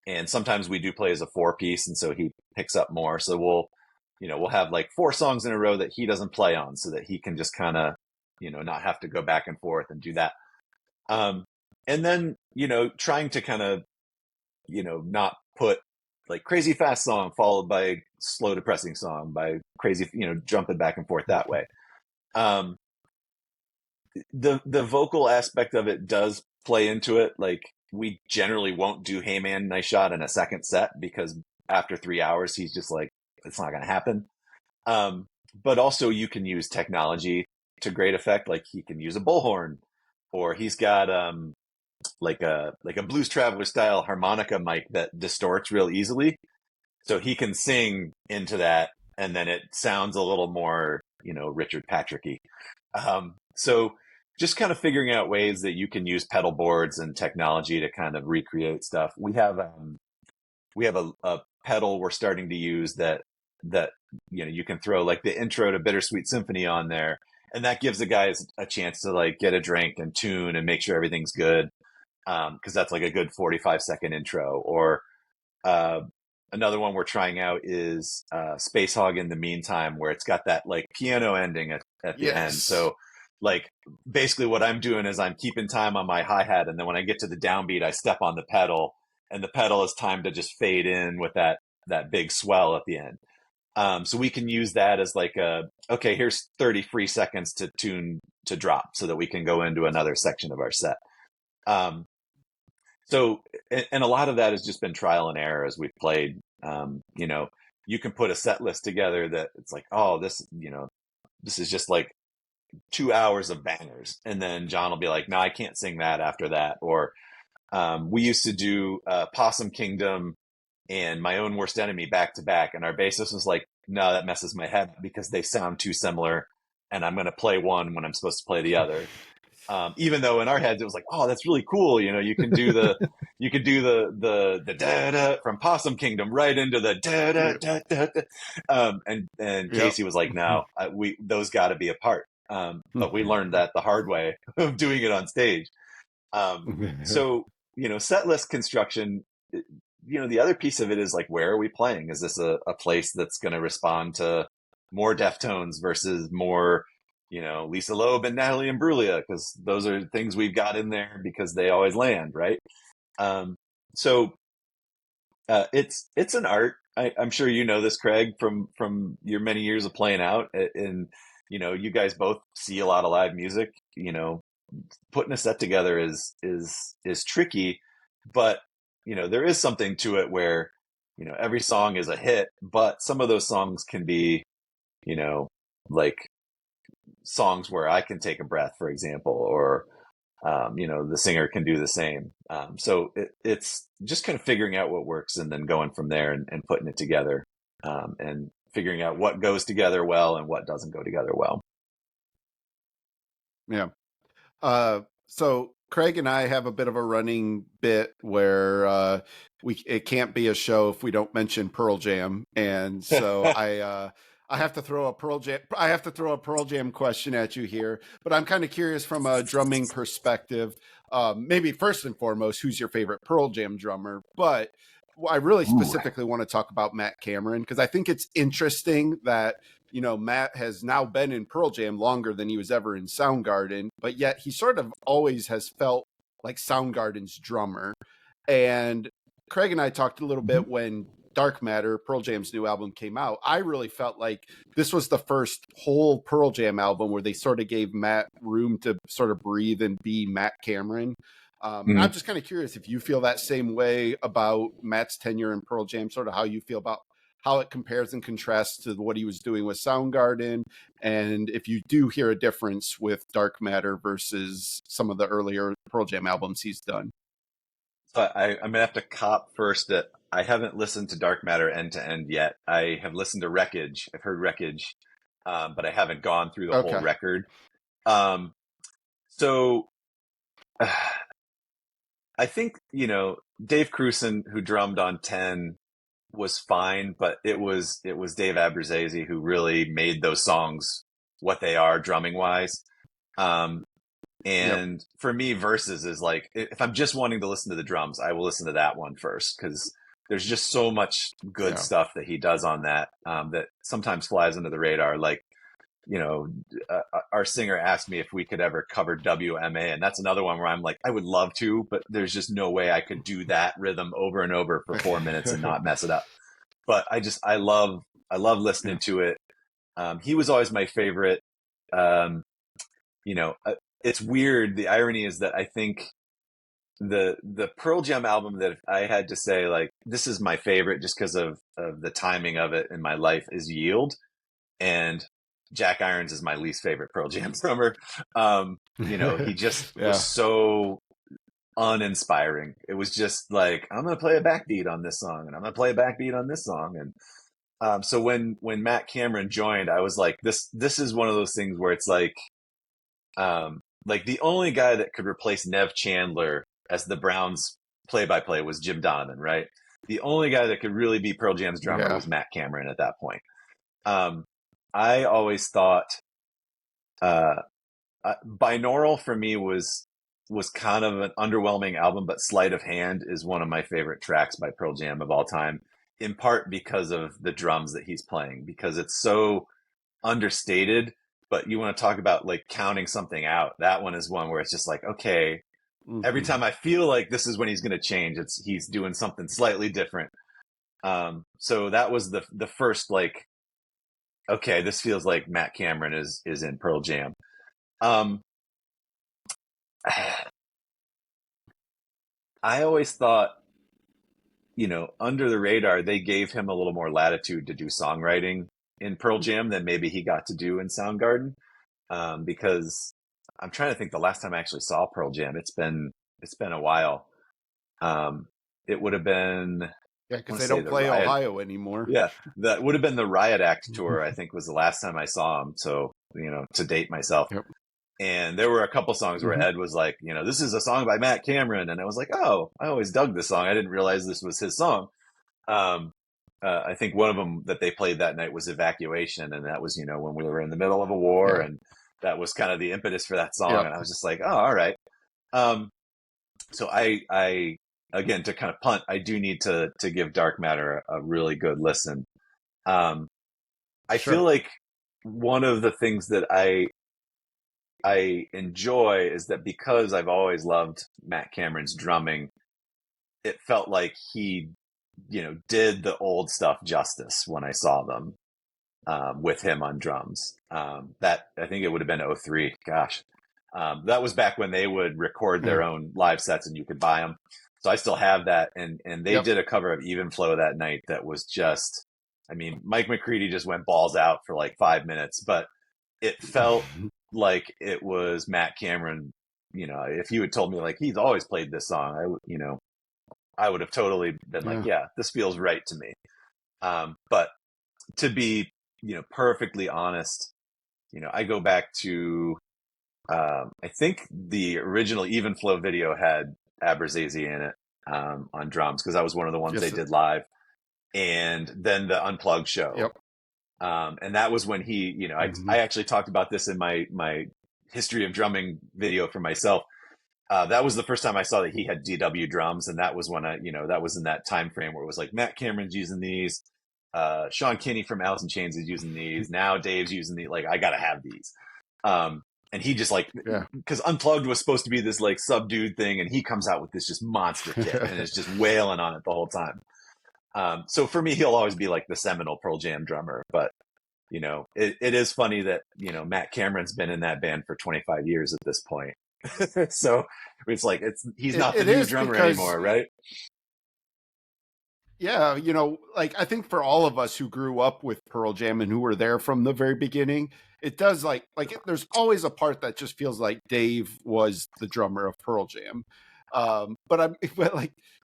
And sometimes we do play as a 4-piece, and so he picks up more. So we'll have like 4 songs in a row that he doesn't play on so that he can just kind of, not have to go back and forth and do that. And then, trying to kind of, not put like crazy fast song followed by slow depressing song by crazy, jumping back and forth that way. The vocal aspect of it does play into it. Like we generally won't do Hey Man, Nice Shot in a second set because after 3 hours, he's just like, it's not going to happen. But also you can use technology to great effect. Like he can use a bullhorn, or he's got, like a Blues Traveler style harmonica mic that distorts real easily. So he can sing into that and then it sounds a little more, Richard Patrick-y. So just kind of figuring out ways that you can use pedal boards and technology to kind of recreate stuff. We have a pedal we're starting to use that you can throw like the intro to Bittersweet Symphony on there, and that gives the guys a chance to like get a drink and tune and make sure everything's good. Because that's like a good 45-second intro. Or another one we're trying out is Space Hog in the Meantime, where it's got that like piano ending at the end. So like basically what I'm doing is I'm keeping time on my hi-hat, and then when I get to the downbeat, I step on the pedal, and the pedal is timed to just fade in with that big swell at the end. So we can use that as like okay, here's 30 free seconds to tune to drop so that we can go into another section of our set. So, and a lot of that has just been trial and error as we've played. You can put a set list together that it's like, oh, this is just like 2 hours of bangers. And then John will be like, no, I can't sing that after that. Or we used to do Possum Kingdom and My Own Worst Enemy back to back. And our bassist was like, no, that messes my head because they sound too similar. And I'm going to play one when I'm supposed to play the other. Even though in our heads it was like, oh, that's really cool. You know, you can do the da da from Possum Kingdom right into the da da da da. And Yep. Casey was like, no, those got to be apart. But we learned that the hard way of doing it on stage. So set list construction. The other piece of it is like, where are we playing? Is this a place that's going to respond to more Deftones versus more, Lisa Loeb and Natalie Imbruglia? Because those are things we've got in there because they always land, right? So it's an art. I'm sure you know this, Craig, from your many years of playing out, and you guys both see a lot of live music. Putting a set together is tricky, but there is something to it where every song is a hit, but some of those songs can be like songs where I can take a breath, for example, or the singer can do the same. So it's just kind of figuring out what works and then going from there and putting it together, and figuring out what goes together well and what doesn't go together well. Yeah. So Craig and I have a bit of a running bit where it can't be a show if we don't mention Pearl Jam, and so I have to throw a Pearl Jam question at you here. But I'm kind of curious from a drumming perspective. Maybe first and foremost, who's your favorite Pearl Jam drummer? But I really specifically want to talk about Matt Cameron, because I think it's interesting that Matt has now been in Pearl Jam longer than he was ever in Soundgarden, but yet he sort of always has felt like Soundgarden's drummer. And Craig and I talked a little bit when Dark Matter, Pearl Jam's new album, came out. I really felt like this was the first whole Pearl Jam album where they sort of gave Matt room to sort of breathe and be Matt Cameron. I'm just kind of curious if you feel that same way about Matt's tenure in Pearl Jam, sort of how you feel about how it compares and contrasts to what he was doing with Soundgarden, and if you do hear a difference with Dark Matter versus some of the earlier Pearl Jam albums he's done. So I'm going to have to cop first that I haven't listened to Dark Matter end to end yet. I have listened to Wreckage. I've heard Wreckage, but I haven't gone through the whole record. So I think, Dave Krusen, who drummed on 10, was fine, but it was Dave Abruzzese who really made those songs what they are drumming wise. And for me, Versus is like, if I'm just wanting to listen to the drums, I will listen to that one first, because there's just so much good stuff that he does on that, that sometimes flies under the radar. Like, our singer asked me if we could ever cover WMA, and that's another one where I'm like, I would love to, but there's just no way I could do that rhythm over and over for 4 minutes and not mess it up. But I love listening to it. He was always my favorite. It's weird. The irony is that I think the Pearl Jam album that I had to say, like, this is my favorite just because of the timing of it in my life, is Yield. And Jack Irons is my least favorite Pearl Jam drummer. He just was so uninspiring. It was just like, I'm going to play a backbeat on this song, and I'm going to play a backbeat on this song. And so when Matt Cameron joined, I was like, this is one of those things where it's like the only guy that could replace Nev Chandler as the Browns play-by-play was Jim Donovan, right? The only guy that could really be Pearl Jam's drummer was Matt Cameron at that point. I always thought Binaural for me was kind of an underwhelming album, but Sleight of Hand is one of my favorite tracks by Pearl Jam of all time, in part because of the drums that he's playing, because it's so understated. But you want to talk about like counting something out. That one is one where it's just like, okay, every time I feel like this is when he's going to change, he's doing something slightly different. So that was the first, like, okay, this feels like Matt Cameron is in Pearl Jam. I always thought, under the radar, they gave him a little more latitude to do songwriting in Pearl Jam than maybe he got to do in Soundgarden. Because I'm trying to think the last time I actually saw Pearl Jam. It's been a while. It would have been Yeah, because want they to say don't the play Riot. Ohio anymore. Yeah, that would have been the Riot Act tour, I think was the last time I saw him. So, to date myself. Yep. And there were a couple songs where Ed was like, this is a song by Matt Cameron. And I was like, oh, I always dug this song. I didn't realize this was his song. I think one of them that they played that night was Evacuation. And that was, when we were in the middle of a war. And that was kind of the impetus for that song. And I was just like, oh, all right. So I again, to kind of punt, I do need to give Dark Matter a really good listen. I feel like one of the things that I enjoy is that because I've always loved Matt Cameron's drumming, it felt like he, did the old stuff justice when I saw them with him on drums. That I think it would have been '03. Gosh, that was back when they would record their own live sets and you could buy them. So I still have that, and they did a cover of Even Flow that night that was just, Mike McCready just went balls out for like 5 minutes, but it felt like it was Matt Cameron. If you had told me like he's always played this song, I would have totally been like, yeah, this feels right to me. But to be, perfectly honest, I go back to, I think the original Even Flow video had Abrazazi in it on drums, because that was one of the ones they did live, and then the Unplugged show. And that was when he, I actually talked about this in my history of drumming video for myself. That was the first time I saw that he had DW drums, and that was when that was in that time frame where it was like Matt Cameron's using these, Sean Kinney from Alice in Chains is using these, now Dave's using these. Like, I gotta have these. And he just because Unplugged was supposed to be this like subdued thing, and he comes out with this just monster kit and is just wailing on it the whole time. So for me, he'll always be like the seminal Pearl Jam drummer. But it is funny that Matt Cameron's been in that band for 25 years at this point. So it's like he's not the new drummer anymore, right? Yeah, like I think for all of us who grew up with Pearl Jam and who were there from the very beginning, it does there's always a part that just feels like Dave was the drummer of Pearl Jam. But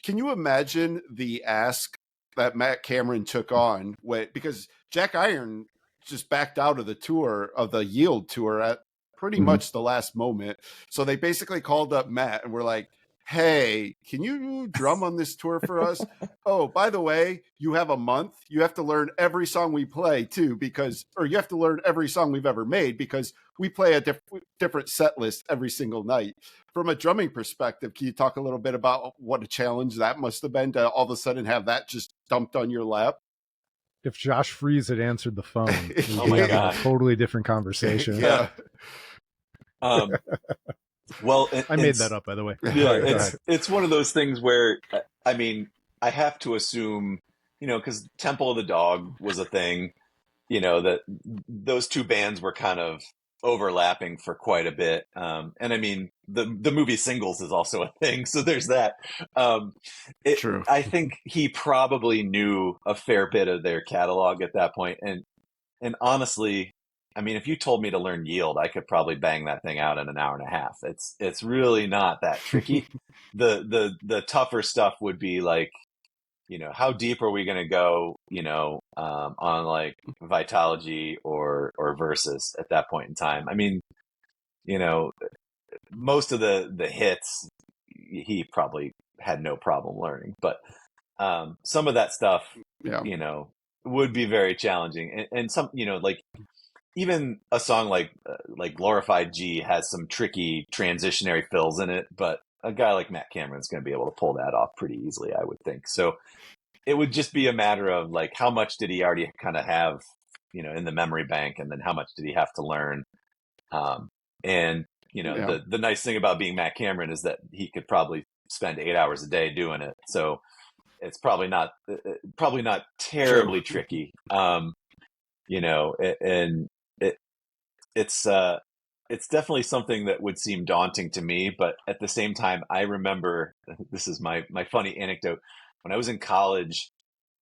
can you imagine the ask that Matt Cameron took on because Jack Iron just backed out of the Yield tour at pretty much the last moment. So they basically called up Matt and were like, hey, can you drum on this tour for us? Oh, by the way, you have a month. You have to learn every song we play too, or you have to learn every song we've ever made, because we play a different set list every single night. From a drumming perspective, can you talk a little bit about what a challenge that must have been to all of a sudden have that just dumped on your lap? If Josh Freese had answered the phone, oh my God, a totally different conversation. Yeah. Well, I made that up, by the way. Yeah, it's one of those things where, I have to assume, because Temple of the Dog was a thing, that those two bands were kind of overlapping for quite a bit. And the movie Singles is also a thing. So there's that. True. I think he probably knew a fair bit of their catalog at that point. And honestly, if you told me to learn Yield, I could probably bang that thing out in an hour and a half. It's really not that tricky. The tougher stuff would be like, how deep are we going to go, on like Vitalogy or Versus at that point in time? Most of the hits he probably had no problem learning, but some of that stuff, would be very challenging. And some, like even a song like Glorified G has some tricky transitionary fills in it, but a guy like Matt Cameron's going to be able to pull that off pretty easily, I would think. So it would just be a matter of like, how much did he already kind of have, in the memory bank, and then how much did he have to learn? And the nice thing about being Matt Cameron is that he could probably spend 8 hours a day doing it. So it's probably not terribly tricky. And it's definitely something that would seem daunting to me, but at the same time, I remember, this is my funny anecdote. When I was in college,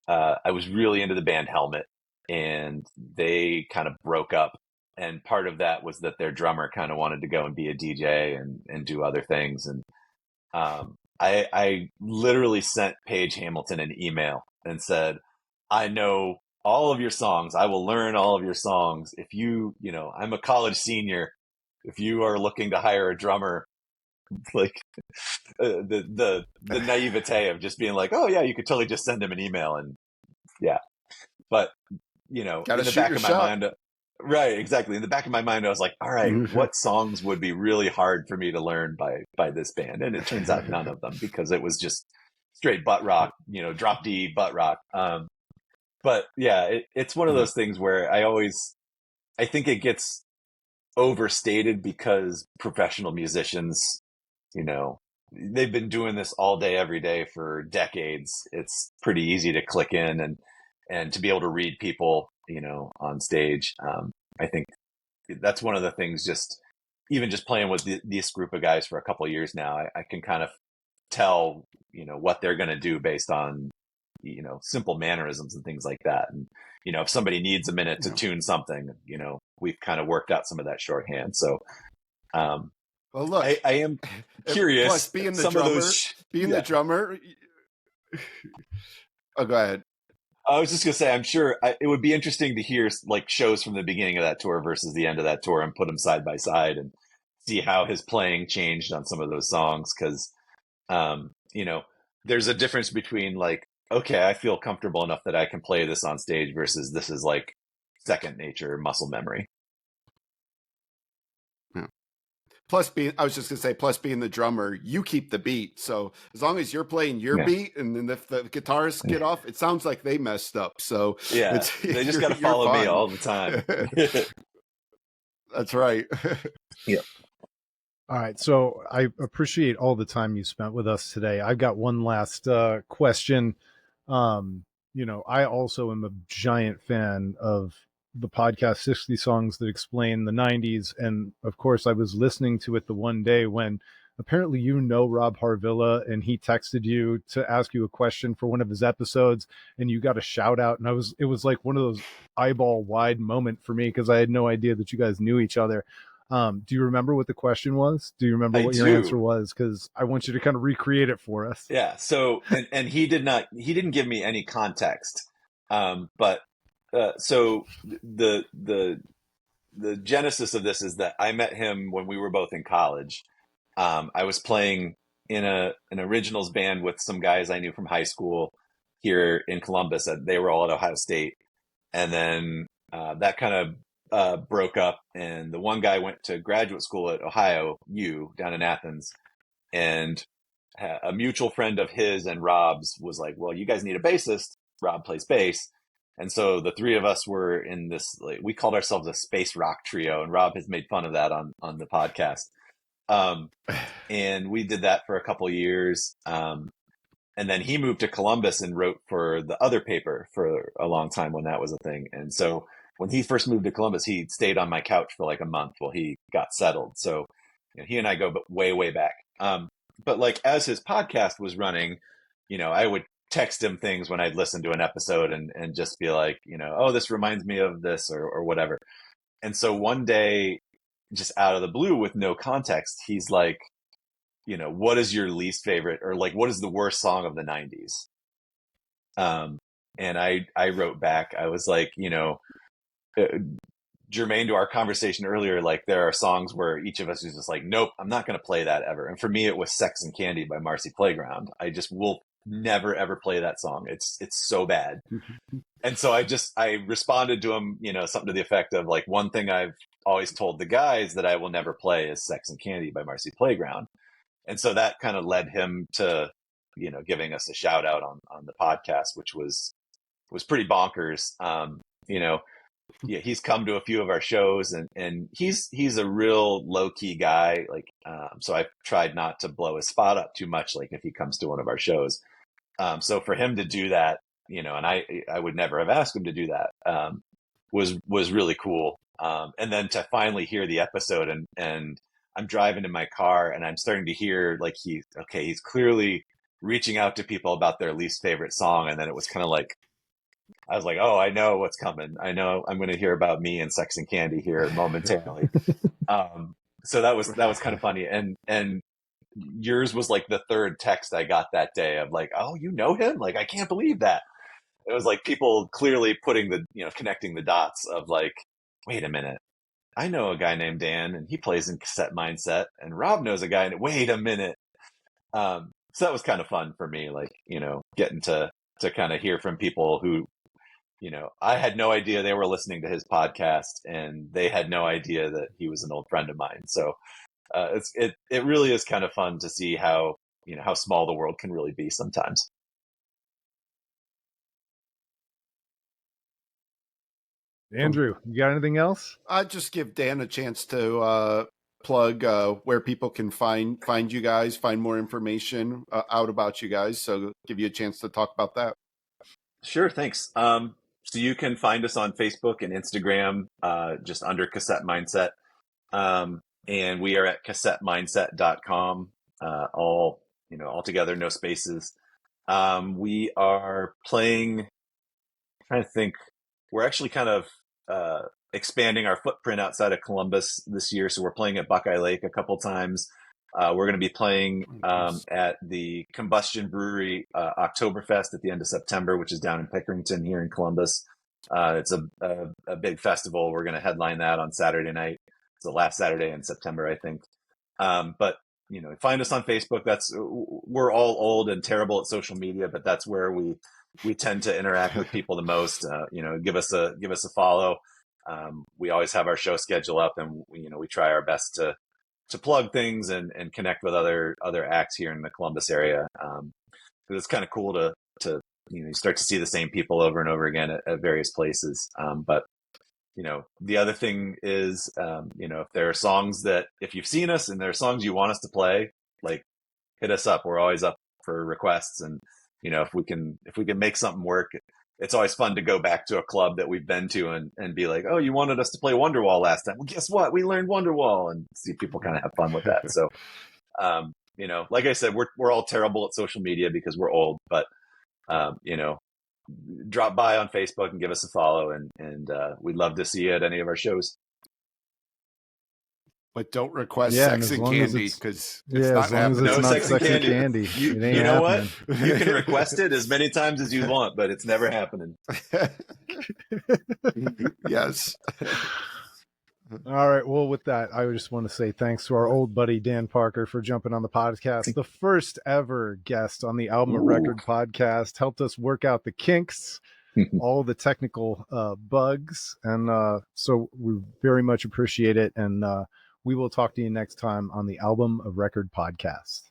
I was really into the band Helmet, and they kind of broke up. And part of that was that their drummer kind of wanted to go and be a DJ and do other things. And I literally sent Paige Hamilton an email and said, I know all of your songs. I will learn all of your songs. If I'm a college senior. If you are looking to hire a drummer, like the naivete of just being like, oh yeah, you could totally just send him an email and yeah. But Got to in the shoot back your of my shot. mind, right, exactly. In the back of my mind, I was like, all right, what songs would be really hard for me to learn by this band? And it turns out none of them, because it was just straight butt rock, drop D butt rock. But yeah, it's one of those things where I think it gets overstated because professional musicians, they've been doing this all day, every day for decades. It's pretty easy to click in and to be able to read people, on stage. I think that's one of the things, even just playing with this group of guys for a couple of years now, I can kind of tell, what they're going to do based on, simple mannerisms and things like that. And, if somebody needs a minute to tune something, we've kind of worked out some of that shorthand. So, Well, look, I am curious. Plus, being the some drummer, of those, the drummer. Oh, go ahead. I was just gonna say, I'm sure it would be interesting to hear like shows from the beginning of that tour versus the end of that tour, and put them side by side and see how his playing changed on some of those songs. Because, there's a difference between like, okay, I feel comfortable enough that I can play this on stage versus this is like second nature, muscle memory. Plus, I was just gonna say, plus being the drummer, you keep the beat. So as long as you're playing your beat, and then if the guitarists get off, it sounds like they messed up. So yeah, they just got to follow me all the time. That's right. Yeah. All right. So I appreciate all the time you spent with us today. I've got one last question. I also am a giant fan of the podcast 60 Songs That Explain the 90s. And of course, I was listening to it the one day when apparently Rob Harvilla, and he texted you to ask you a question for one of his episodes, and you got a shout out. And it was like one of those eyeball wide moment for me, because I had no idea that you guys knew each other. Do you remember what the question was? Do you remember what your answer was? Because I want you to kind of recreate it for us. Yeah. So, and he didn't give me any context. But so the genesis of this is that I met him when we were both in college. I was playing in an originals band with some guys I knew from high school here in Columbus. They were all at Ohio State. And then that kind of broke up, and the one guy went to graduate school at Ohio U down in Athens, and a mutual friend of his and Rob's was like, well, you guys need a bassist. Rob plays bass. And so the three of us were in this, like, we called ourselves a space rock trio, and Rob has made fun of that on the podcast. And we did that for a couple of years. And then he moved to Columbus and wrote for the other paper for a long time when that was a thing. And so when he first moved to Columbus, he stayed on my couch for like a month while he got settled. So he and I go way, way back. But like, as his podcast was running, I would text him things when I'd listen to an episode and just be like, oh, this reminds me of this or whatever. And so one day, just out of the blue with no context, he's like, what is your least favorite, or like, what is the worst song of the 90s? And I wrote back, I was like, germane to our conversation earlier, like there are songs where each of us is just like, nope, I'm not going to play that ever. And for me, it was Sex and Candy by Marcy Playground. I just will never, ever play that song. It's so bad. And so I responded to him, something to the effect of like, one thing I've always told the guys that I will never play is Sex and Candy by Marcy Playground. And so that kind of led him to, giving us a shout out on the podcast, which was pretty bonkers. Yeah, he's come to a few of our shows, and he's a real low key guy. Like, so I've tried not to blow his spot up too much. Like if he comes to one of our shows, so for him to do that, and I would never have asked him to do that, was really cool. And then to finally hear the episode, and I'm driving in my car, and I'm starting to hear like he's clearly reaching out to people about their least favorite song, and then it was kind of like, I was like, oh, I know what's coming. I know I'm going to hear about me and Sex and Candy here momentarily. So that was kind of funny. And yours was like the third text I got that day of like, oh, you know him? Like, I can't believe that. it was like people clearly putting the, connecting the dots of like, wait a minute, I know a guy named Dan and he plays in Cassette Mindset, and Rob knows a guy. And wait a minute. So that was kind of fun for me, like, getting to kind of hear from people who, I had no idea they were listening to his podcast, and they had no idea that he was an old friend of mine. So it really is kind of fun to see how, how small the world can really be sometimes. Andrew, you got anything else? I'd just give Dan a chance to plug where people can find you guys, find more information out about you guys. So give you a chance to talk about that. Sure, thanks. So you can find us on Facebook and Instagram, just under Cassette Mindset. And we are at cassettemindset.com, all together, no spaces. We are playing, I'm trying to think, we're actually kind of expanding our footprint outside of Columbus this year. So we're playing at Buckeye Lake a couple times. We're going to be playing at the Combustion Brewery Oktoberfest at the end of September, which is down in Pickerington here in Columbus. It's a big festival. We're going to headline that on Saturday night. It's the last Saturday in September, I think. But find us on Facebook. We're all old and terrible at social media, but that's where we tend to interact with people the most. Give us a follow. We always have our show schedule up, and we try our best to plug things and connect with other acts here in the Columbus area. Because it's kind of cool to you start to see the same people over and over again at various places. But the other thing is, if there are songs that, if you've seen us and there are songs you want us to play, like, hit us up. We're always up for requests. And, if we can make something work, it's always fun to go back to a club that we've been to and be like, oh, you wanted us to play Wonderwall last time. Well, guess what? We learned Wonderwall, and see people kind of have fun with that. So, like I said, we're all terrible at social media because we're old, but, drop by on Facebook and give us a follow, and we'd love to see you at any of our shows. But don't request sex and candy, because it's not happening. No sex and candy. You know what? You can request it as many times as you want, but it's never happening. Yes. All right. Well, with that, I just want to say thanks to our old buddy Dan Parker for jumping on the podcast. The first ever guest on the Album of Record podcast, helped us work out the kinks, all the technical bugs. And so we very much appreciate it. And we will talk to you next time on the Album of Record podcast.